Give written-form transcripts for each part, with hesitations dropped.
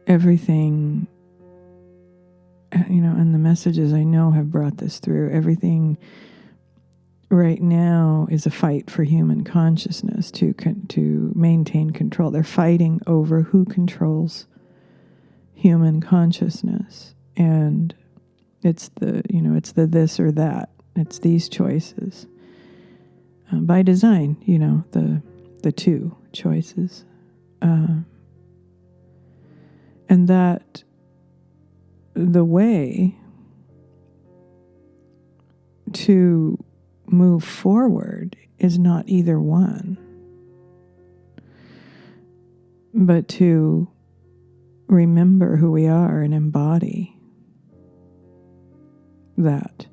everything, and the messages I know have brought this through, everything right now is a fight for human consciousness to maintain control. They're fighting over who controls human consciousness, and it's the this or that. It's these choices by design. The two choices, and that the way to move forward is not either one, but to remember who we are and embody that,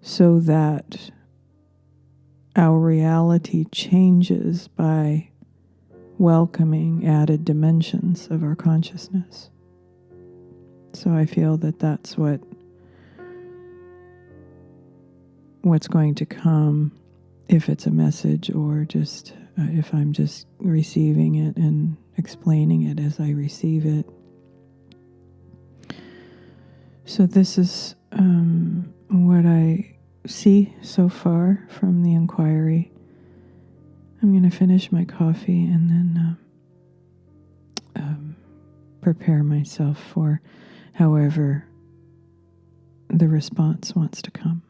so that our reality changes by welcoming added dimensions of our consciousness. So I feel that that's what's going to come, if it's a message or just if I'm just receiving it and explaining it as I receive it. So this is what I see so far from the inquiry. I'm going to finish my coffee and then prepare myself for however the response wants to come.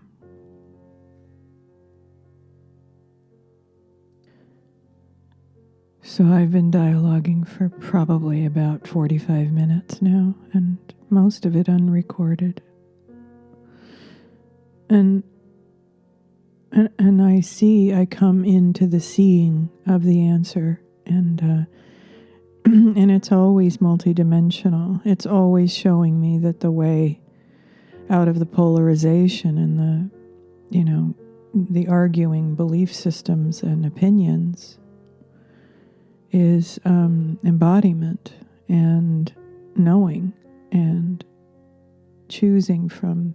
So I've been dialoguing for probably about 45 minutes now, and most of it unrecorded. And I come into the seeing of the answer, and it's always multidimensional. It's always showing me that the way out of the polarization and the arguing belief systems and opinions is embodiment and knowing and choosing from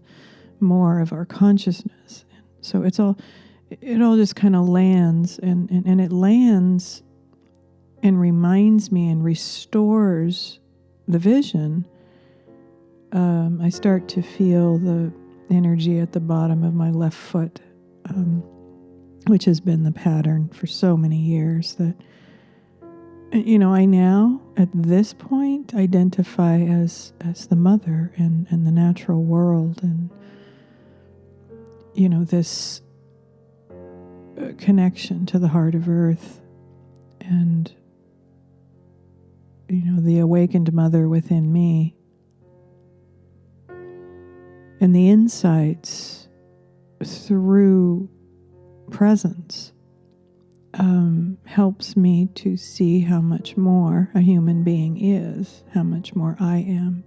more of our consciousness. So it all just kind of lands and it lands and reminds me and restores the vision. I start to feel the energy at the bottom of my left foot, which has been the pattern for so many years that I now, at this point, identify as the mother and the natural world, and this connection to the heart of earth, and the awakened mother within me, and the insights through presence. Helps me to see how much more a human being is, how much more I am,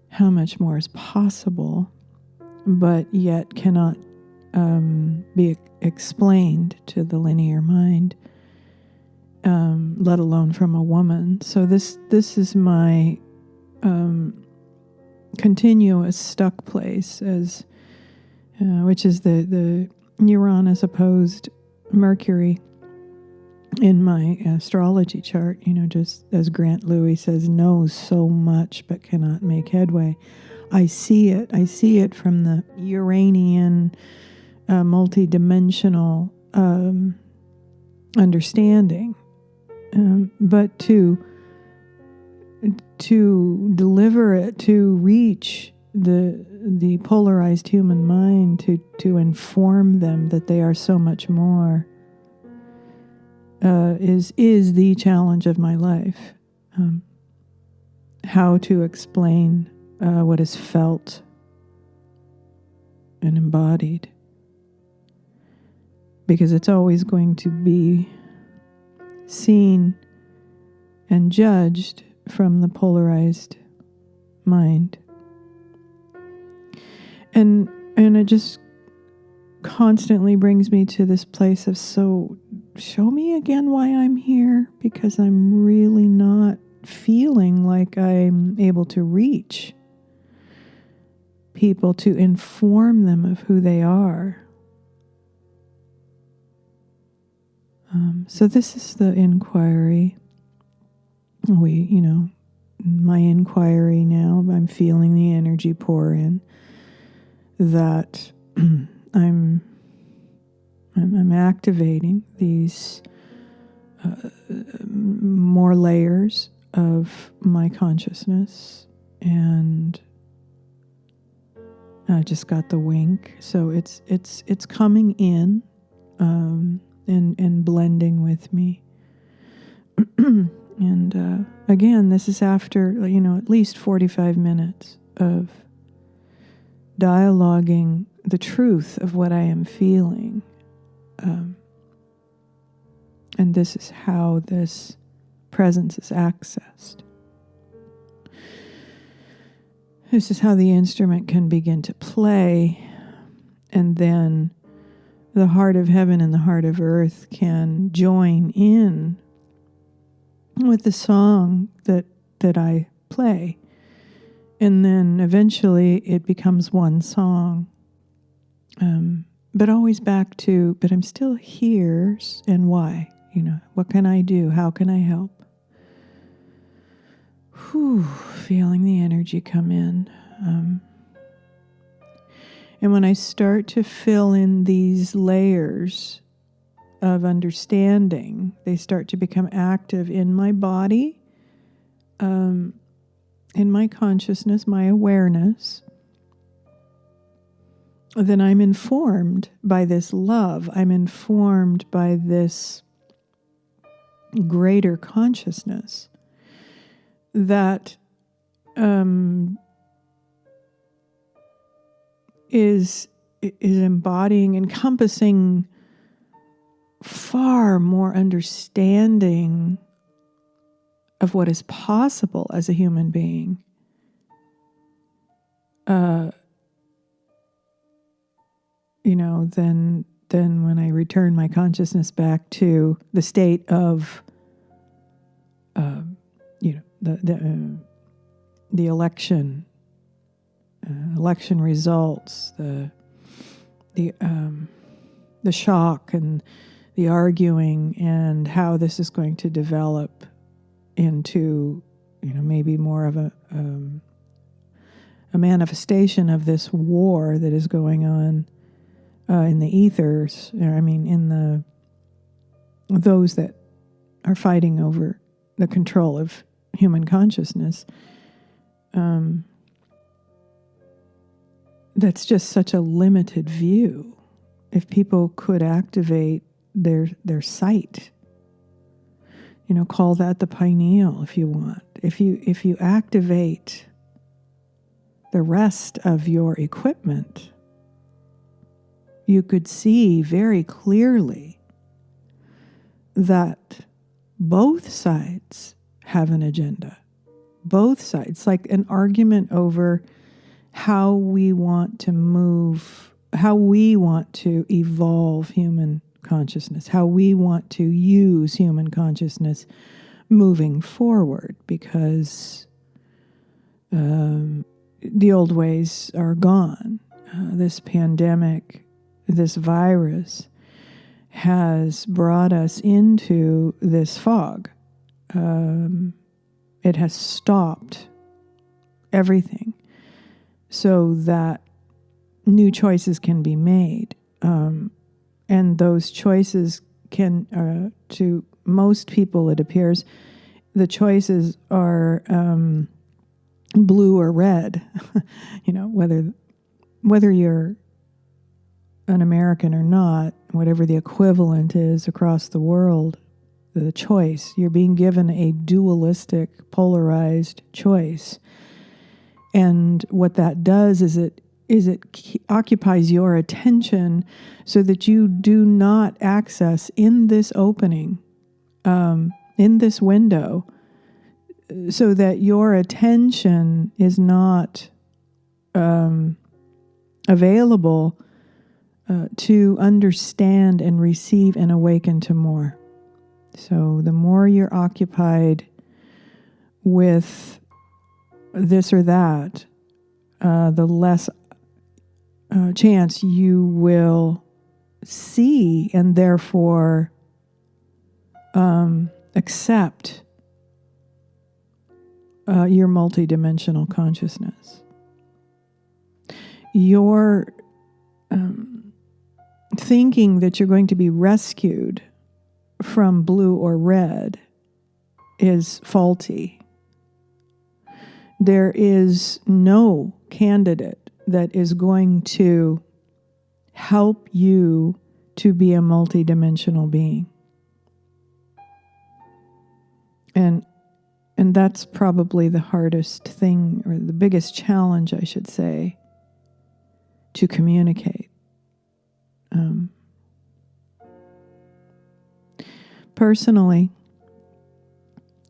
how much more is possible, but yet cannot be explained to the linear mind, let alone from a woman. So this is my continuous stuck place, as which is the Uranus opposed Mercury in my astrology chart, just as Grant Louis says, knows so much but cannot make headway. I see it from the Uranian multidimensional understanding, but to deliver it, to reach the polarized human mind, to inform them that they are so much more, is the challenge of my life. How to explain what is felt and embodied, because it's always going to be seen and judged from the polarized mind. And it just constantly brings me to this place of, so show me again why I'm here, because I'm really not feeling like I'm able to reach people to inform them of who they are. So this is the inquiry. My inquiry now, I'm feeling the energy pour in, that I'm activating these more layers of my consciousness, and I just got the wink. So it's coming in, and blending with me. And again, this is after at least 45 minutes of dialoguing the truth of what I am feeling. And this is how this presence is accessed. This is how the instrument can begin to play, and then the heart of heaven and the heart of earth can join in with the song that I play. And then eventually it becomes one song. But always back to, but I'm still here, and why? What can I do? How can I help? Feeling the energy come in. And when I start to fill in these layers of understanding, they start to become active in my body, in my consciousness, my awareness. Then I'm informed by this love. I'm informed by this greater consciousness that is embodying, encompassing far more understanding of what is possible as a human being. Then when I return my consciousness back to the state of, the election results, the shock and the arguing, and how this is going to develop into, maybe more of a manifestation of this war that is going on in the ethers. In those that are fighting over the control of human consciousness. That's just such a limited view. If people could activate their sight, call that the pineal if you want. If you activate the rest of your equipment, you could see very clearly that both sides have an agenda. Both sides, like an argument over how we want to move, how we want to evolve human consciousness, how we want to use human consciousness moving forward, because the old ways are gone. This pandemic, this virus, has brought us into this fog. It has stopped everything so that new choices can be made. And those choices can, to most people it appears, the choices are blue or red. Whether you're an American or not, whatever the equivalent is across the world, the choice, you're being given a dualistic, polarized choice. And what that does is it occupies your attention so that you do not access in this opening, in this window, so that your attention is not available to understand and receive and awaken to more. So the more you're occupied with this or that, the less chance you will see and therefore accept your multidimensional consciousness. Your thinking that you're going to be rescued from blue or red is faulty. There is no candidate that is going to help you to be a multidimensional being. And that's probably the hardest thing, or the biggest challenge, I should say, to communicate. Personally,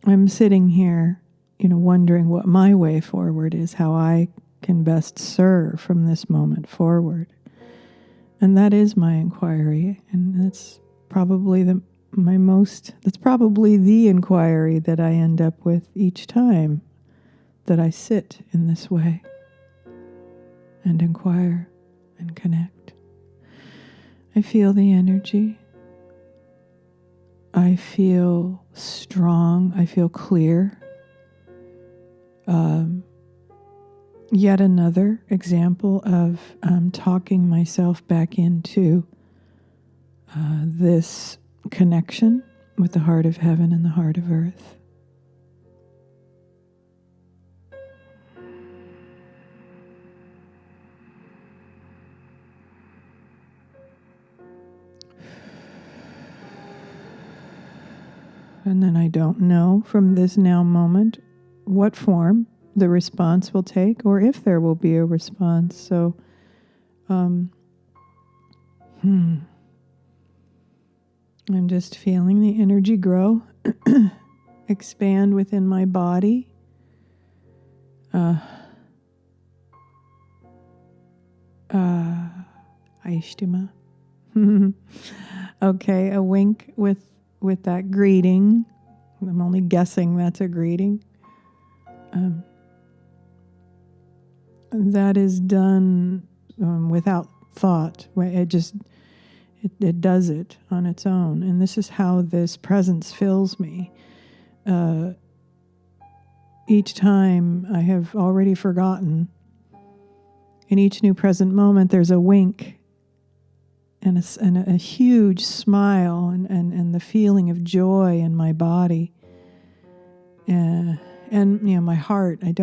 I'm sitting here, wondering what my way forward is, how I can best serve from this moment forward. And that is my inquiry, and that's probably the inquiry that I end up with each time that I sit in this way and inquire and connect. I feel the energy. I feel strong. I feel clear. Yet another example of talking myself back into this connection with the heart of heaven and the heart of earth. And then I don't know from this now moment what form the response will take, or if there will be a response. So, I'm just feeling the energy grow, expand within my body. Aishtima. Okay, a wink with that greeting. I'm only guessing that's a greeting. That is done without thought. It does it on its own. And this is how this presence fills me. Each time I have already forgotten. In each new present moment, there's a wink and a huge smile and the feeling of joy in my body. And my heart, I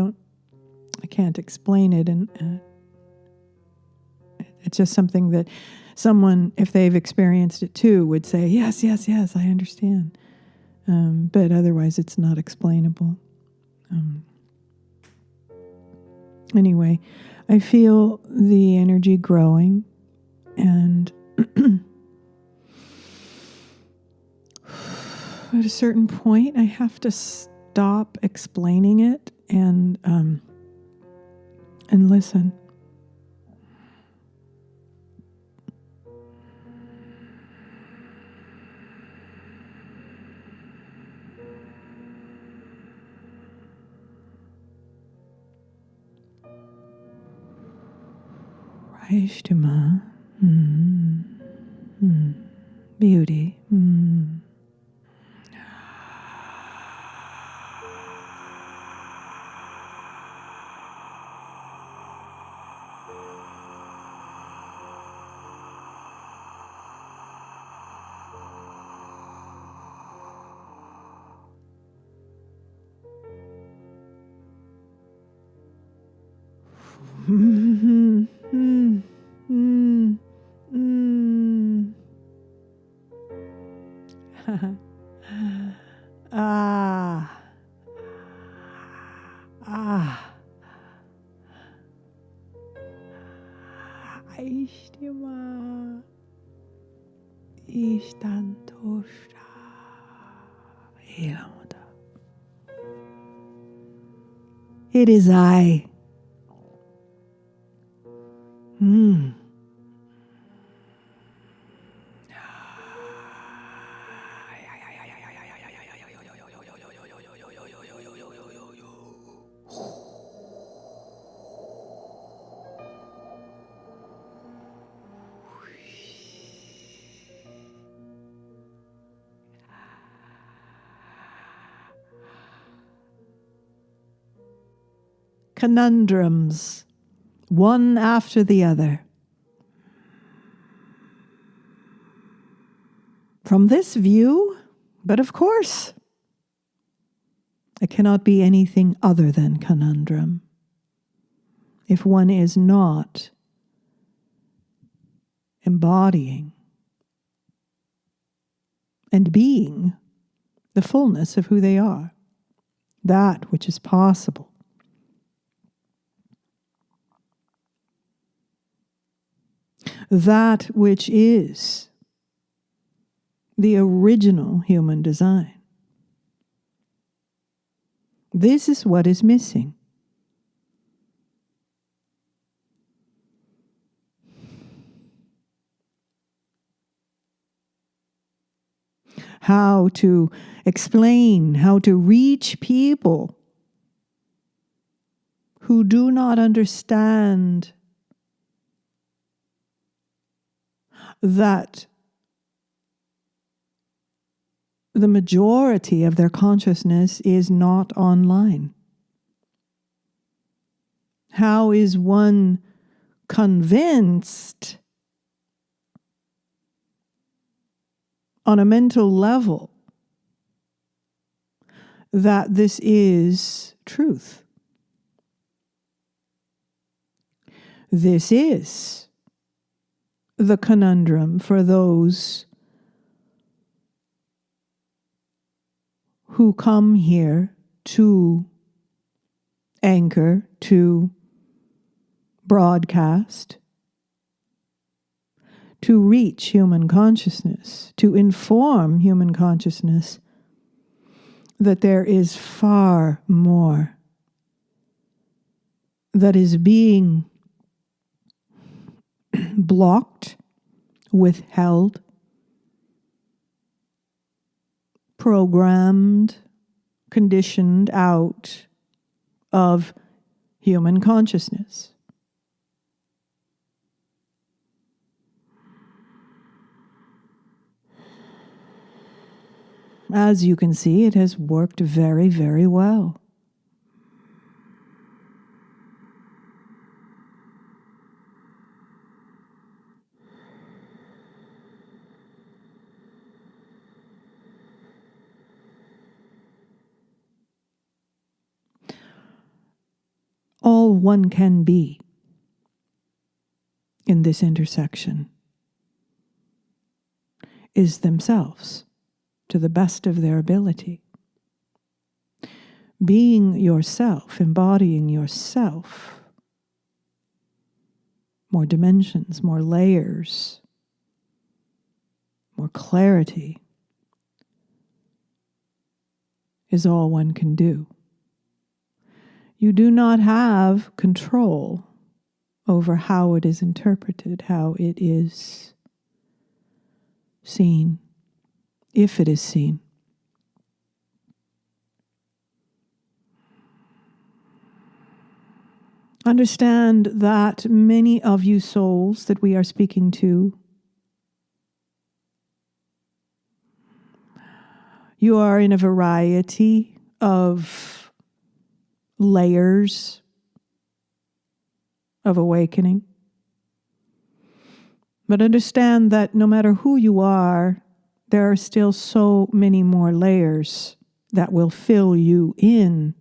can't explain it, and it's just something that someone, if they've experienced it too, would say, yes, I understand. But otherwise, it's not explainable. Anyway, I feel the energy growing, and at a certain point, I have to stop explaining it and listen. Raishtuma. Beauty. Aishtima. Ishtantosha. Ilamuda. It is I. conundrums, one after the other. From this view, but of course, it cannot be anything other than conundrum if one is not embodying and being the fullness of who they are, that which is possible. That which is the original human design. This is what is missing. How to explain, how to reach people who do not understand that the majority of their consciousness is not online. How is one convinced on a mental level that this is truth? This is the conundrum for those who come here to anchor, to broadcast, to reach human consciousness, to inform human consciousness that there is far more that is being blocked, withheld, programmed, conditioned out of human consciousness. As you can see, it has worked very, very well. All one can be in this intersection is themselves, to the best of their ability. Being yourself, embodying yourself, more dimensions, more layers, more clarity is all one can do. You do not have control over how it is interpreted, how it is seen, if it is seen. Understand that many of you souls that we are speaking to, you are in a variety of layers of awakening. But understand that no matter who you are, there are still so many more layers that will fill you in,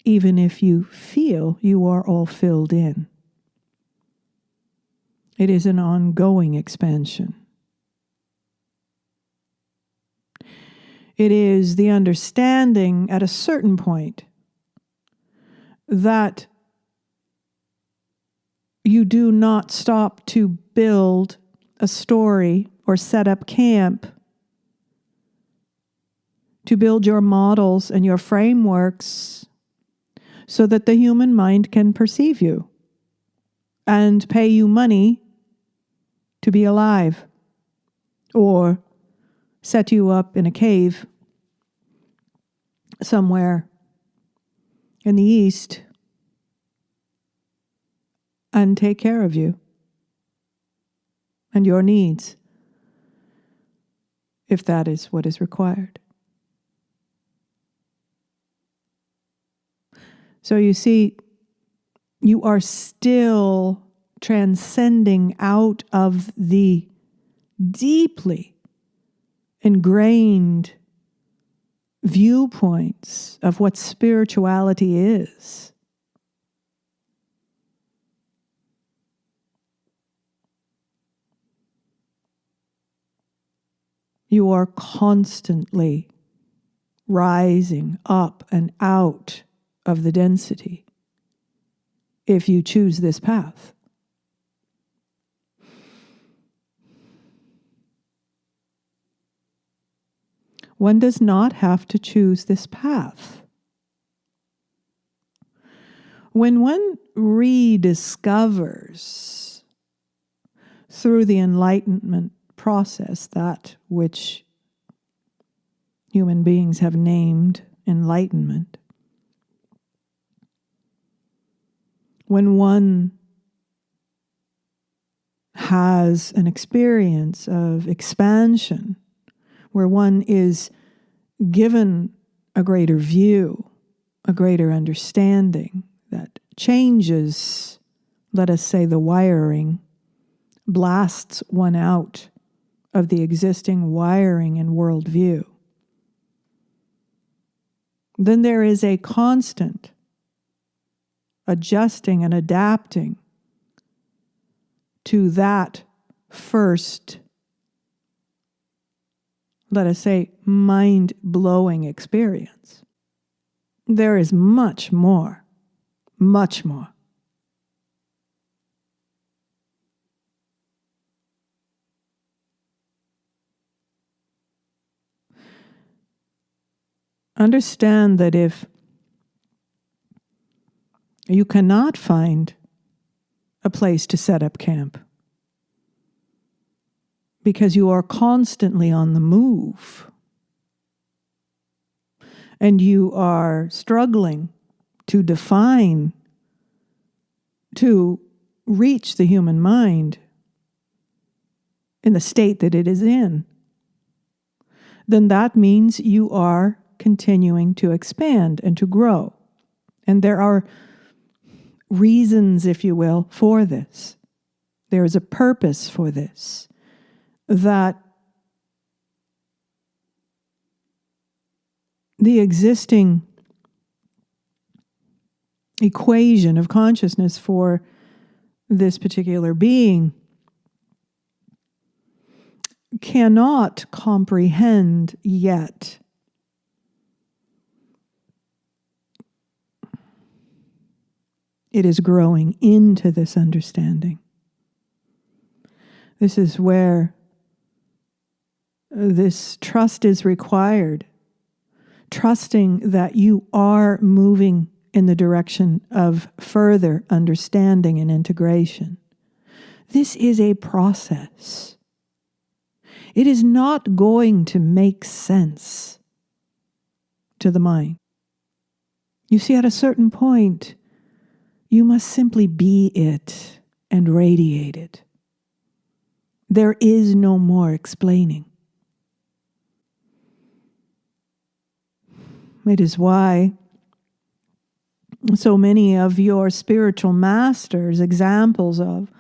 even if you feel you are all filled in. It is an ongoing expansion. It is the understanding at a certain point that you do not stop to build a story or set up camp, to build your models and your frameworks so that the human mind can perceive you and pay you money to be alive, or set you up in a cave somewhere in the East and take care of you and your needs, if that is what is required. So you see, you are still transcending out of the deeply ingrained viewpoints of what spirituality is. You are constantly rising up and out of the density if you choose this path. One does not have to choose this path. When one rediscovers through the enlightenment process that which human beings have named enlightenment, when one has an experience of expansion, where one is given a greater view, a greater understanding that changes, let us say, the wiring, blasts one out of the existing wiring and worldview, then there is a constant adjusting and adapting to that first, let us say, mind-blowing experience. There is much more, much more. Understand that if you cannot find a place to set up camp because you are constantly on the move and you are struggling to define, to reach the human mind in the state that it is in, then that means you are continuing to expand and to grow. And there are reasons, if you will, for this. There is a purpose for this, that the existing equation of consciousness for this particular being cannot comprehend yet it is growing into this understanding. This is where this trust is required, trusting that you are moving in the direction of further understanding and integration. This is a process. It is not going to make sense to the mind. You see, at a certain point, you must simply be it and radiate it. There is no more explaining. It is why so many of your spiritual masters, examples of,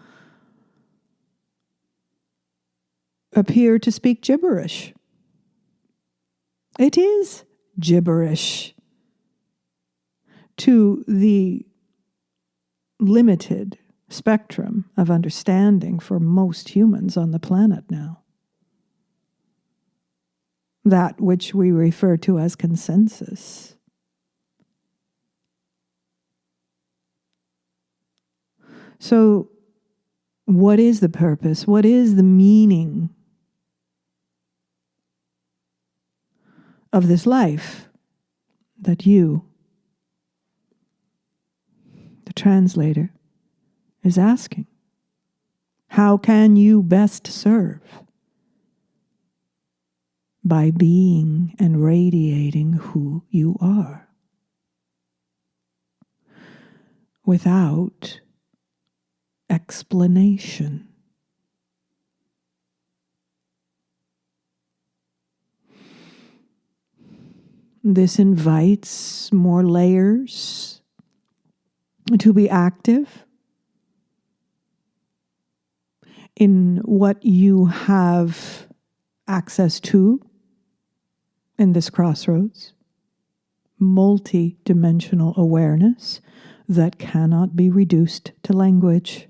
appear to speak gibberish. It is gibberish to the limited spectrum of understanding for most humans on the planet now. That which we refer to as consensus. So, what is the purpose? What is the meaning of this life that you, the translator, is asking? How can you best serve? By being and radiating who you are, without explanation. This invites more layers to be active in what you have access to in this crossroads. Multi-dimensional awareness that cannot be reduced to language.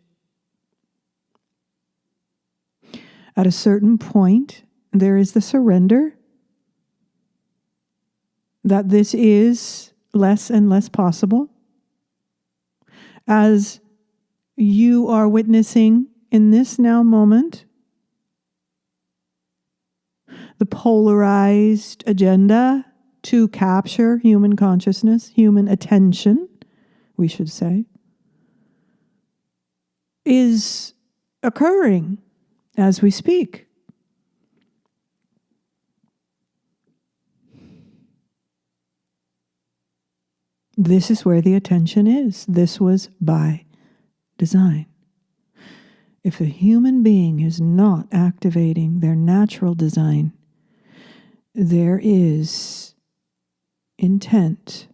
At a certain point, there is the surrender that this is less and less possible. As you are witnessing in this now moment, the polarized agenda to capture human consciousness, human attention, we should say, is occurring as we speak. This is where the attention is. This was by design. If a human being is not activating their natural design, there is intent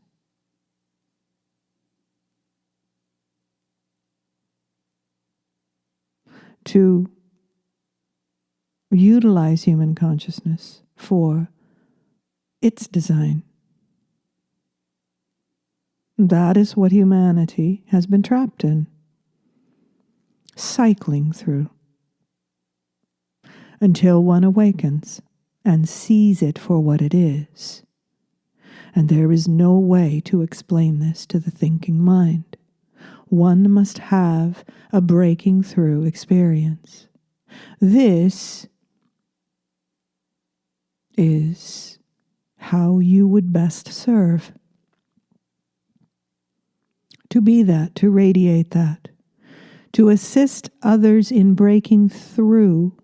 to utilize human consciousness for its design. That is what humanity has been trapped in, cycling through, until one awakens and sees it for what it is. And there is no way to explain this to the thinking mind. One must have a breaking through experience. This is how you would best serve. To be that, to radiate that, to assist others in breaking through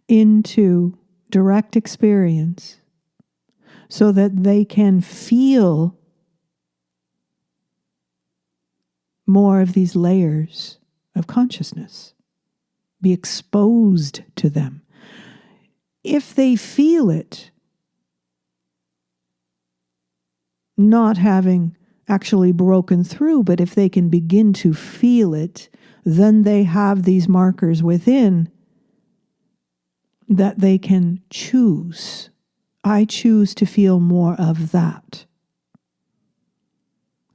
into direct experience so that they can feel more of these layers of consciousness, be exposed to them. If they feel it, not having actually broken through, but if they can begin to feel it, then they have these markers within that they can choose. I choose to feel more of that.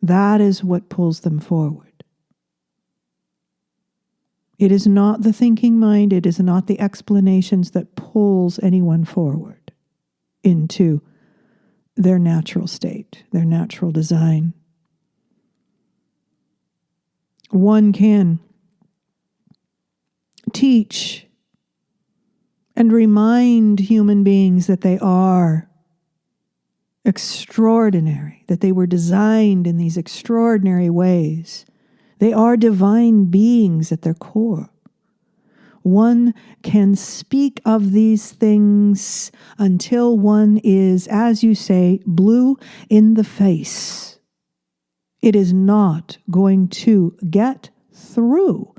That is what pulls them forward. It is not the thinking mind, it is not the explanations that pulls anyone forward into their natural state, their natural design. One can teach and remind human beings that they are extraordinary, that they were designed in these extraordinary ways. They are divine beings at their core. One can speak of these things until one is, as you say, blue in the face. It is not going to get through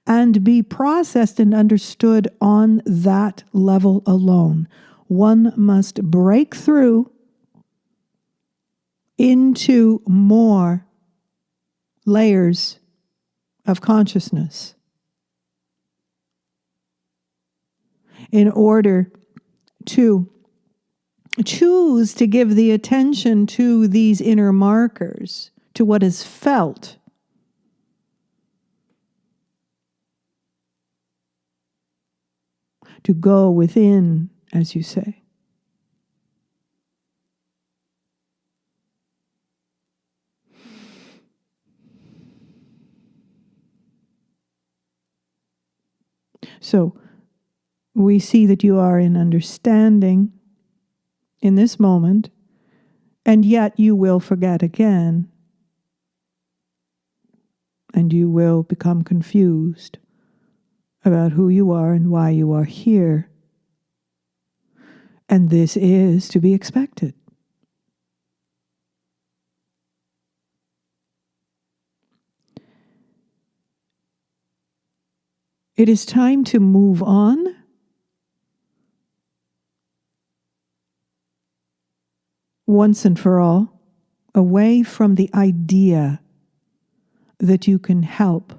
and be processed and understood on that level alone. One must break through into more layers of consciousness in order to choose to give the attention to these inner markers, to what is felt. To go within, as you say. So, we see that you are in understanding in this moment, and yet you will forget again, and you will become confused about who you are and why you are here. And this is to be expected. It is time to move on. Once and for all. away from the idea that you can help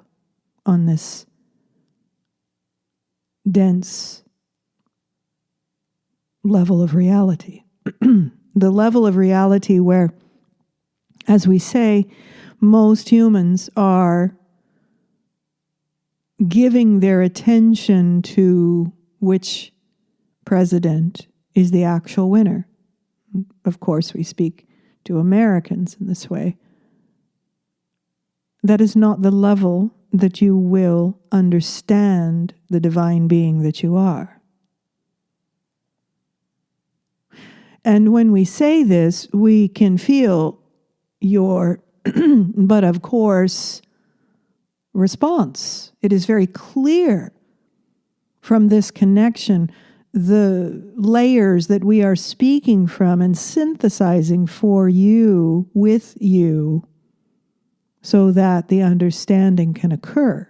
on this dense level of reality. The level of reality where, as we say, most humans are giving their attention to which president is the actual winner. Of course, we speak to Americans in this way. That is not the level that you will understand the divine being that you are. And when we say this, we can feel your, but of course, response. It is very clear from this connection, the layers that we are speaking from and synthesizing for you, with you, so that the understanding can occur.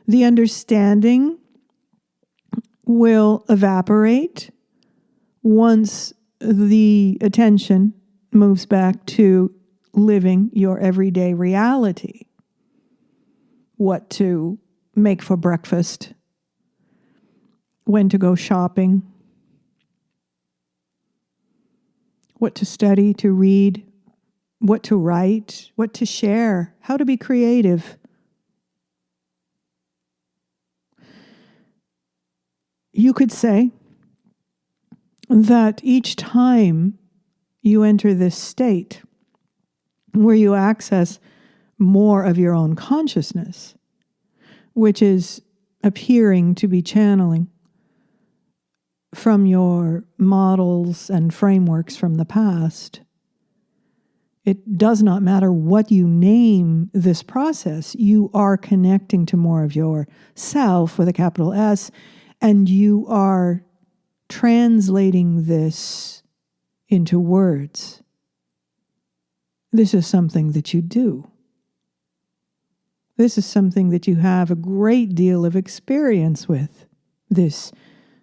The understanding will evaporate once the attention moves back to living your everyday reality. What to make for breakfast, when to go shopping, what to study, to read, what to write, what to share, how to be creative. You could say that each time you enter this state where you access more of your own consciousness, which is appearing to be channeling from your models and frameworks from the past, it does not matter what you name this process, you are connecting to more of your self with a capital S, and you are translating this into words. This is something that you do. This is something that you have a great deal of experience with, this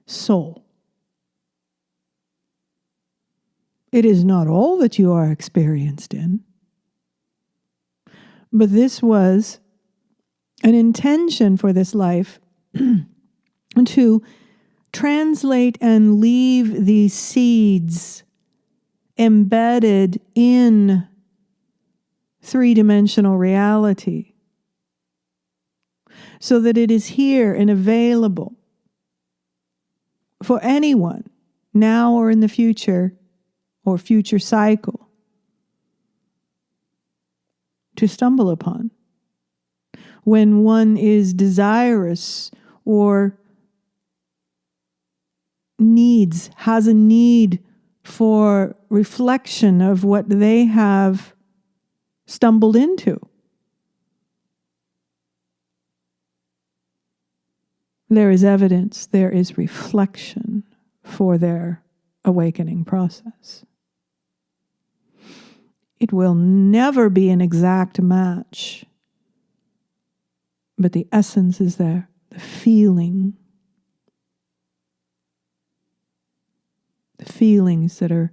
soul. It is not all that you are experienced in, but this was an intention for this life to translate and leave these seeds embedded in three-dimensional reality so that it is here and available for anyone, now or in the future, or future cycle, to stumble upon. When one is desirous or has a need for reflection of what they have stumbled into. There is evidence, there is reflection for their awakening process. It will never be an exact match, but the essence is there, the feeling. The feelings that are,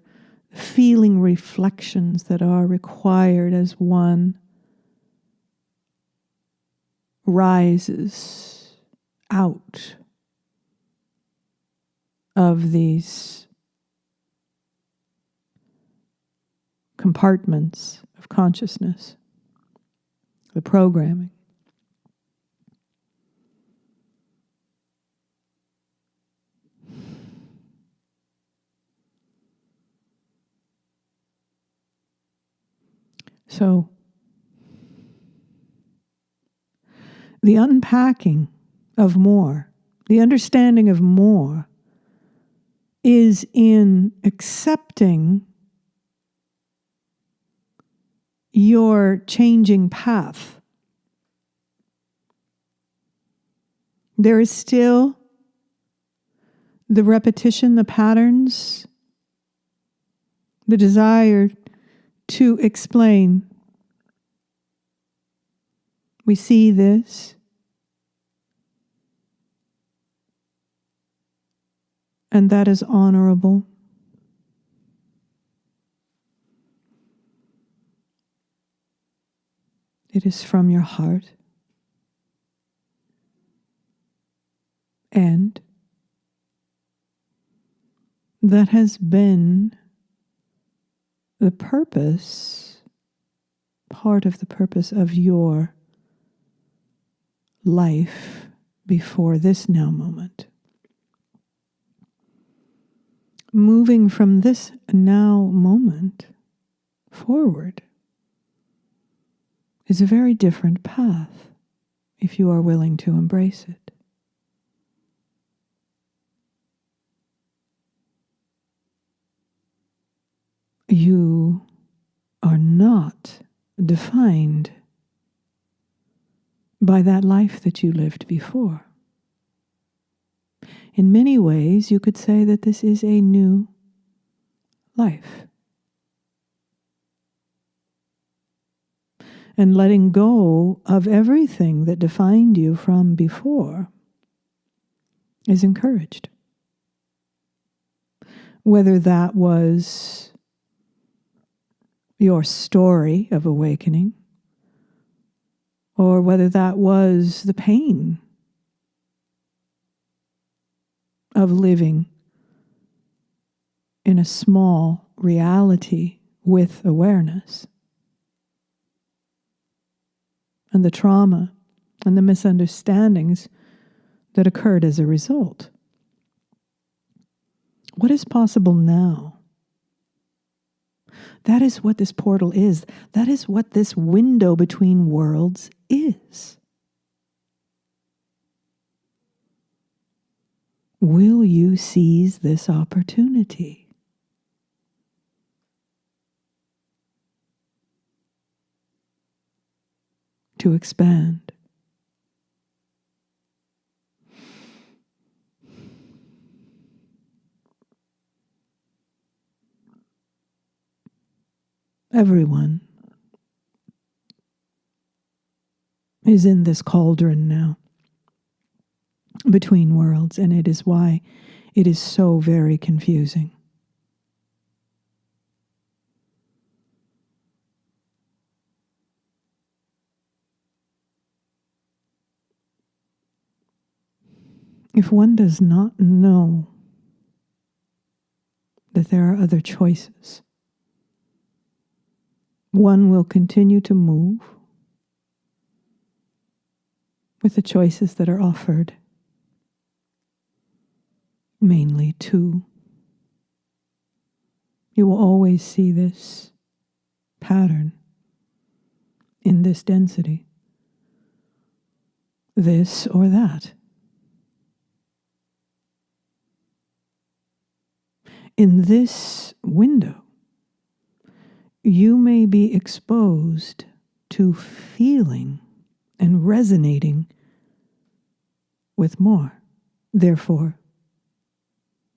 feeling reflections that are required as one rises out of these compartments of consciousness, the programming. So, the unpacking of more, the understanding of more, is in accepting your changing path. There is still the repetition, the patterns, the desire to explain. We see this. And that is honorable. It is from your heart. And that has been the purpose, part of the purpose of your life before this now moment. Moving from this now moment forward is a very different path if you are willing to embrace it. You are not defined by that life that you lived before. In many ways, you could say that this is a new life. And letting go of everything that defined you from before is encouraged. Whether that was your story of awakening, or whether that was the pain of living in a small reality with awareness, and the trauma and the misunderstandings that occurred as a result. What is possible now? That is what this portal is. That is what this window between worlds is. Will you seize this opportunity? To expand? Everyone is in this cauldron now, between worlds, and it is why it is so very confusing. If one does not know that there are other choices, one will continue to move with the choices that are offered, mainly two. You will always see this pattern in this density, this or that. In this window, you may be exposed to feeling and resonating with more. Therefore,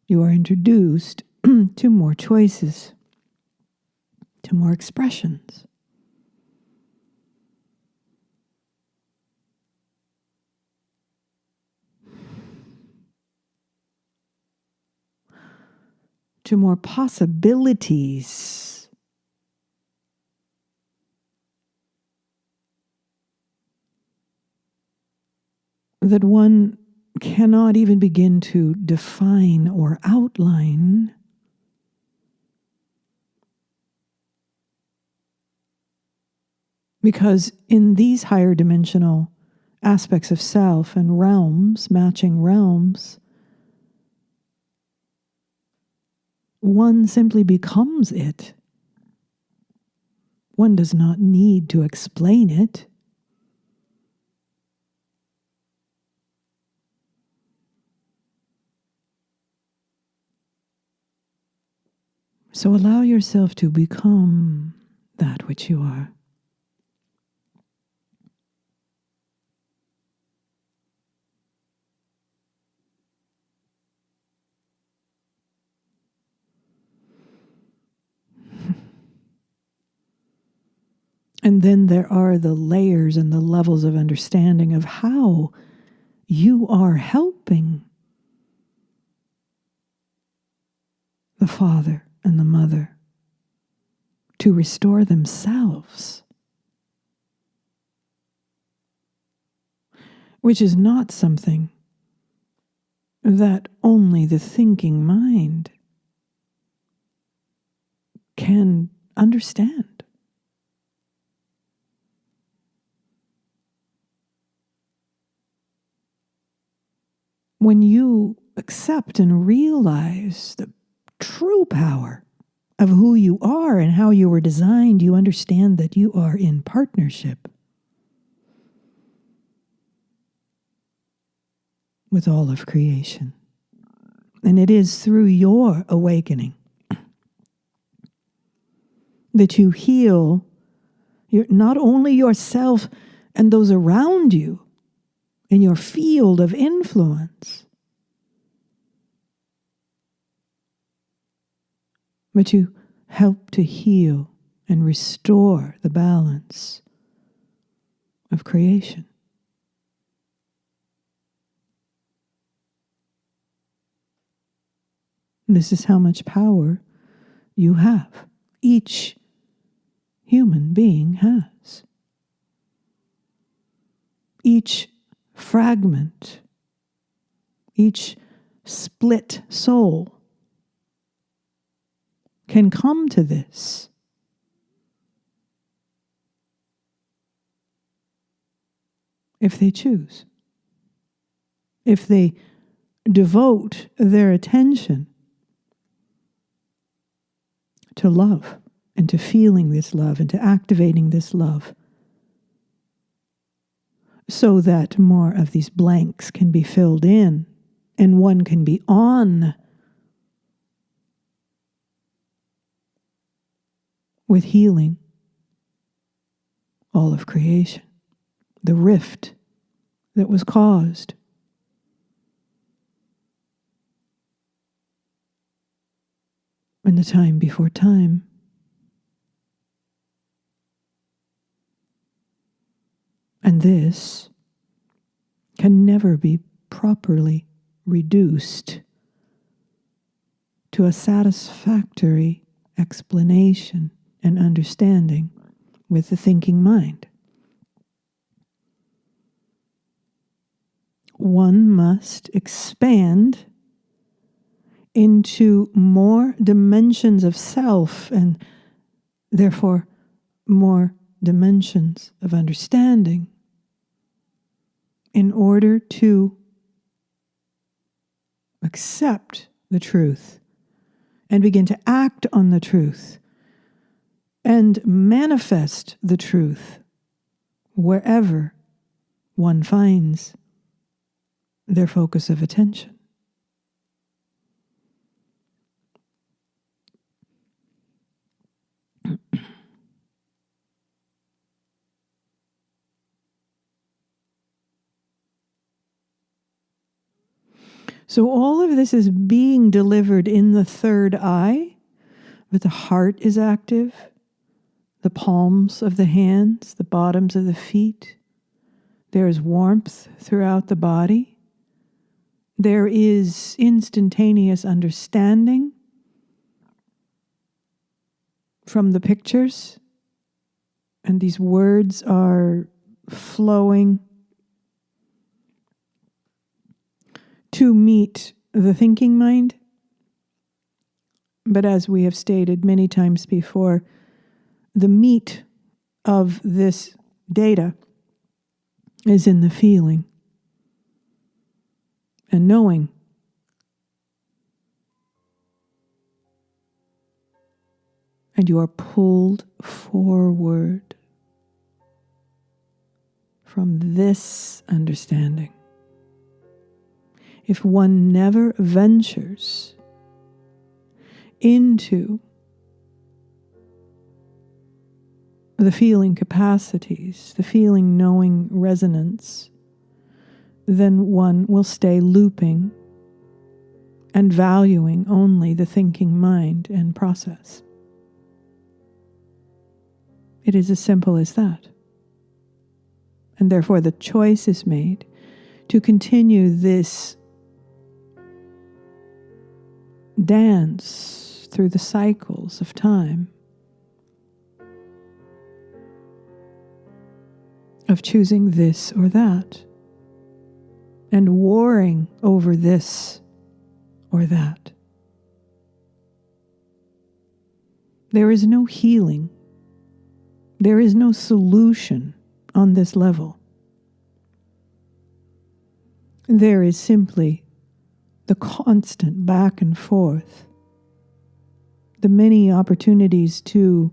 you are introduced to more choices, to more expressions. To more possibilities. That one cannot even begin to define or outline. Because in these higher dimensional aspects of self and realms, matching realms, one simply becomes it. One does not need to explain it. So allow yourself to become that which you are. And then there are the layers and the levels of understanding of how you are helping the father and the mother to restore themselves. which is not something that only the thinking mind can understand. When you accept and realize the true power of who you are and how you were designed, you understand that you are in partnership with all of creation. And it is through your awakening that you heal not only yourself and those around you in your field of influence, but you help to heal and restore the balance of creation. This is how much power you have. Each human being has. Each fragment, each split soul can come to this. If they choose. If they devote their attention to love and to feeling this love and to activating this love so that more of these blanks can be filled in and one can be on with healing all of creation, the rift that was caused in the time before time. And this can never be properly reduced to a satisfactory explanation and understanding with the thinking mind. One must expand into more dimensions of self and therefore more dimensions of understanding in order to accept the truth and begin to act on the truth and manifest the truth wherever one finds their focus of attention. So all of this is being delivered in the third eye, but the heart is active, the palms of the hands, the bottoms of the feet. There is warmth throughout the body. There is instantaneous understanding from the pictures, and these words are flowing to meet the thinking mind. But as we have stated many times before, the meat of this data is in the feeling and knowing. And you are pulled forward from this understanding. If one never ventures into the feeling capacities, the feeling knowing resonance, then one will stay looping and valuing only the thinking mind and process. It is as simple as that. And therefore the choice is made to continue this dance through the cycles of time, of choosing this or that, and warring over this or that. There is no healing. There is no solution on this level. There is simply the constant back and forth, the many opportunities to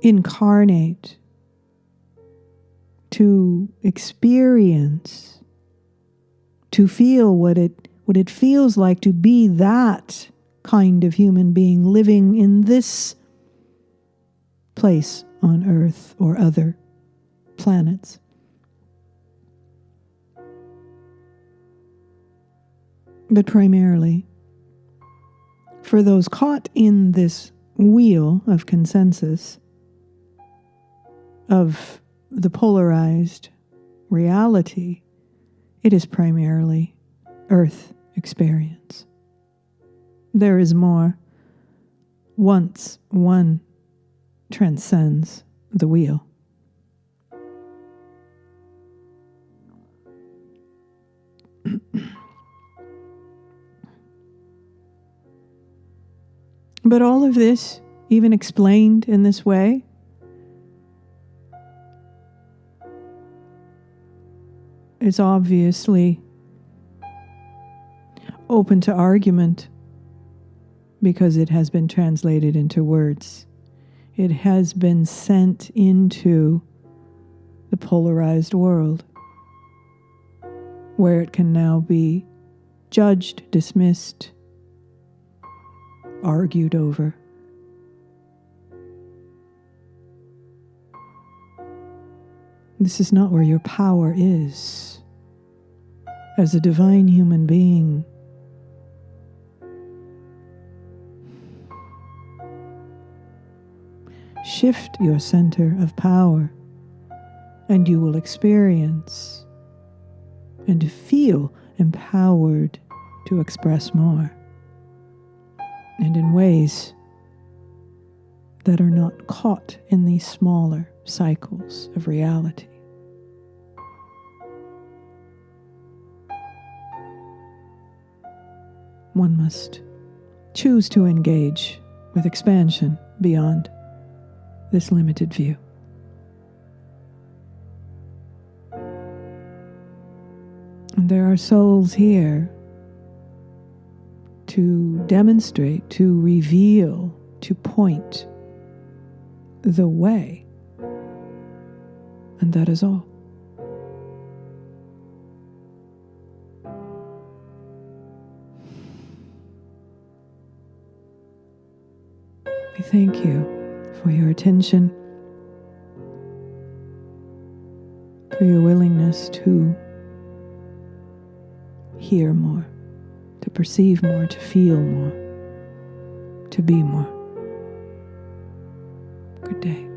incarnate, to experience, to feel what it feels like to be that kind of human being living in this place on Earth or other planets. But primarily, for those caught in this wheel of consensus, of the polarized reality, it is primarily Earth experience. There is more once one transcends the wheel. But all of this, even explained in this way, is obviously open to argument because it has been translated into words. It has been sent into the polarized world, where it can now be judged, dismissed, argued over. This is not where your power is. As a divine human being, shift your center of power, and you will experience and feel empowered to express more, and in ways that are not caught in these smaller cycles of reality. One must choose to engage with expansion beyond this limited view. And there are souls here to demonstrate, to reveal, to point the way. And that is all. I thank you for your attention, for your willingness to hear more, to perceive more, to feel more, to be more. Good day.